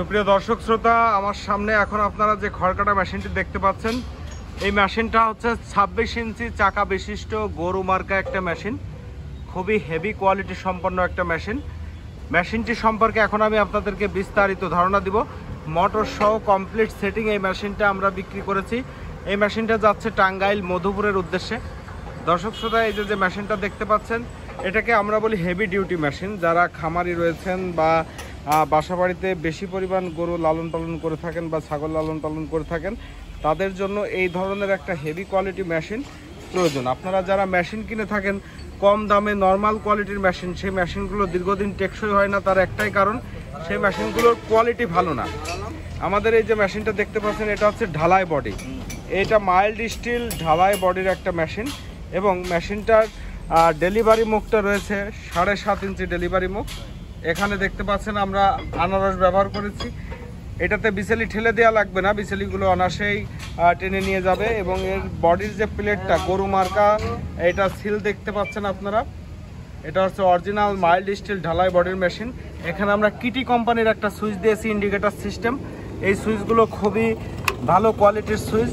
সুপ্রিয় দর্শক শ্রোতা, আমার সামনে এখন আপনারা যে খড় কাটা মেশিনটি দেখতে পাচ্ছেন, এই মেশিনটা হচ্ছে 26 ইঞ্চি চাকা বিশিষ্ট গরু মার্কা একটা মেশিন। খুবই হেভি কোয়ালিটি সম্পন্ন একটা মেশিন। মেশিনটি সম্পর্কে এখন আমি আপনাদেরকে বিস্তারিত ধারণা দিব। মোটর সহ কমপ্লিট সেটিং এই মেশিনটা আমরা বিক্রি করেছি। এই মেশিনটা যাচ্ছে টাঙ্গাইল মধুপুরের উদ্দেশ্যে। দর্শক শ্রোতা, এই যে মেশিনটা দেখতে পাচ্ছেন, এটাকে আমরা বলি হেভি ডিউটি মেশিন। যারা খামারি রয়েছেন বা বাসা বাড়িতে বেশি পরিমাণ গরু লালন পালন করে থাকেন বা ছাগল লালন পালন করে থাকেন, তাদের জন্য এই ধরনের একটা হেভি কোয়ালিটি মেশিন প্রয়োজন। আপনারা যারা মেশিন কিনে থাকেন কম দামে নর্মাল কোয়ালিটির মেশিন, সেই মেশিনগুলো দীর্ঘদিন টেকসই হয় না। তার একটাই কারণ, সেই মেশিনগুলোর কোয়ালিটি ভালো না। আমাদের এই যে মেশিনটা দেখতে পাচ্ছেন, এটা হচ্ছে ঢালাই বডি। এটা মাইল্ড স্টিল ঢালাই বডির একটা মেশিন এবং মেশিনটার ডেলিভারি মুখটা রয়েছে 7.5 ইঞ্চি ডেলিভারি মুখ। এখানে দেখতে পাচ্ছেন আমরা আনারস ব্যবহার করেছি। এটাতে বিচেলি ঠেলে দেওয়া লাগবে না, বিচেলিগুলো অনায়াসেই টেনে নিয়ে যাবে। এবং এর বডির যে প্লেটটা গরু মার্কা, এটা সিল দেখতে পাচ্ছেন আপনারা। এটা হচ্ছে অরিজিনাল মাইল্ড স্টিল ঢালাই বডির মেশিন। এখানে আমরা কিটি কোম্পানির একটা সুইচ দিয়েছি, ইন্ডিকেটর সিস্টেম। এই সুইচগুলো খুবই ভালো কোয়ালিটির সুইচ।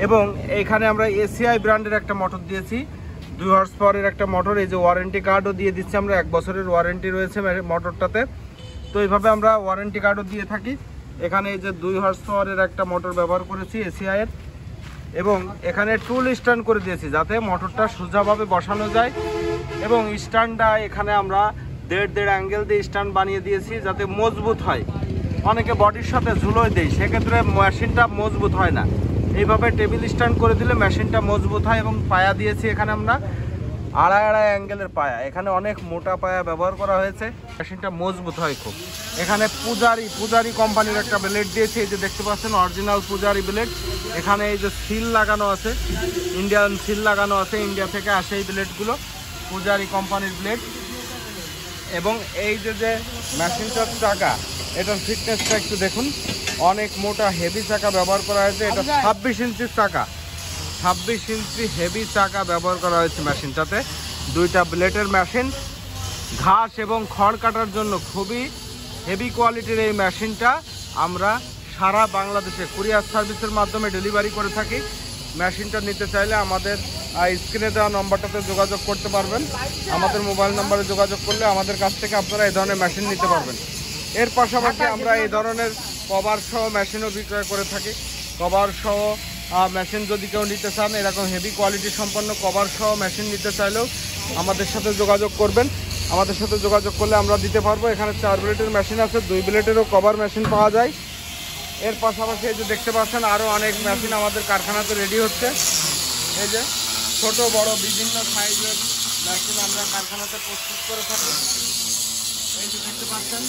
এবং এখানে আমরা এসিআই ব্র্যান্ডের একটা মোটর দিয়েছি, 2 হর্স পাওয়ারের একটা মোটর। এই যে ওয়ারেন্টি কার্ডও দিয়ে দিচ্ছি আমরা, 1 বছরের ওয়ারেন্টি রয়েছে মোটরটাতে। তো এইভাবে আমরা ওয়ারেন্টি কার্ডও দিয়ে থাকি। এখানে এই যে 2 হর্স পাওয়ারের একটা মোটর ব্যবহার করেছি এসিআইয়ের। এবং এখানে টুল স্ট্যান্ড করে দিয়েছি যাতে মোটরটা সোজাভাবে বসানো যায়। এবং স্ট্যান্ডটা এখানে আমরা 1.5 অ্যাঙ্গেল দিয়ে স্ট্যান্ড বানিয়ে দিয়েছি যাতে মজবুত হয়। অনেকে বডির সাথে ঝুলোয় দেয়, সেক্ষেত্রে মেশিনটা মজবুত হয় না। এইভাবে টেবিল স্ট্যান্ড করে দিলে মেশিনটা মজবুত হয়। এবং পায়া দিয়েছি এখানে আমরা 2.5 অ্যাঙ্গেলের পায়া। এখানে অনেক মোটা পায়া ব্যবহার করা হয়েছে, মেশিনটা মজবুত হয় খুব। এখানে পূজারি কোম্পানির একটা ব্লেড দিয়েছি, এই যে দেখতে পাচ্ছেন অরিজিনাল পূজারি ব্লেড। এখানে এই যে সিল লাগানো আছে, ইন্ডিয়ান সিল লাগানো আছে, ইন্ডিয়া থেকে আসে এই ব্লেডগুলো, পূজারি কোম্পানির ব্লেড। এবং এই যে মেশিনটার চাকা, এটার ফিটনেসটা একটু দেখুন, অনেক মোটা হেভি চাকা ব্যবহার করা হয়েছে। এটা 26 ইঞ্চির চাকা, 26 ইঞ্চি হেভি চাকা ব্যবহার করা হয়েছে মেশিনটাতে। 2টা ব্লেডের মেশিন। ঘাস এবং খড় কাটার জন্য খুবই হেভি কোয়ালিটির এই মেশিনটা আমরা সারা বাংলাদেশে কুরিয়ার সার্ভিসের মাধ্যমে ডেলিভারি করে থাকি। মেশিনটা নিতে চাইলে আমাদের স্ক্রিনে দেওয়া নম্বরটাতে যোগাযোগ করতে পারবেন। আমাদের মোবাইল নম্বরে যোগাযোগ করলে আমাদের কাছ থেকে আপনারা এই ধরনের মেশিন নিতে পারবেন। এর পাশাপাশি আমরা এই ধরনের কভার সহ মেশিনও বিক্রয় করে থাকি। কভার সহ মেশিন যদি কেউ নিতে চান, এরকম হেভি কোয়ালিটি সম্পন্ন কভার সহ মেশিন নিতে চাইলেও আমাদের সাথে যোগাযোগ করবেন। আমাদের সাথে যোগাযোগ করলে আমরা দিতে পারবো। এখানে 4 ব্লেডের মেশিন আছে, 2 ব্লেডেরও কভার মেশিন পাওয়া যায়। এর পাশাপাশি এই যে দেখতে পাচ্ছেন আরও অনেক মেশিন আমাদের কারখানাতে রেডি হচ্ছে। এই যে ছোট বড় বিভিন্ন সাইজের মেশিন আমরা কারখানাতে প্রস্তুত করে থাকি। এই যে দেখতে পাচ্ছেন।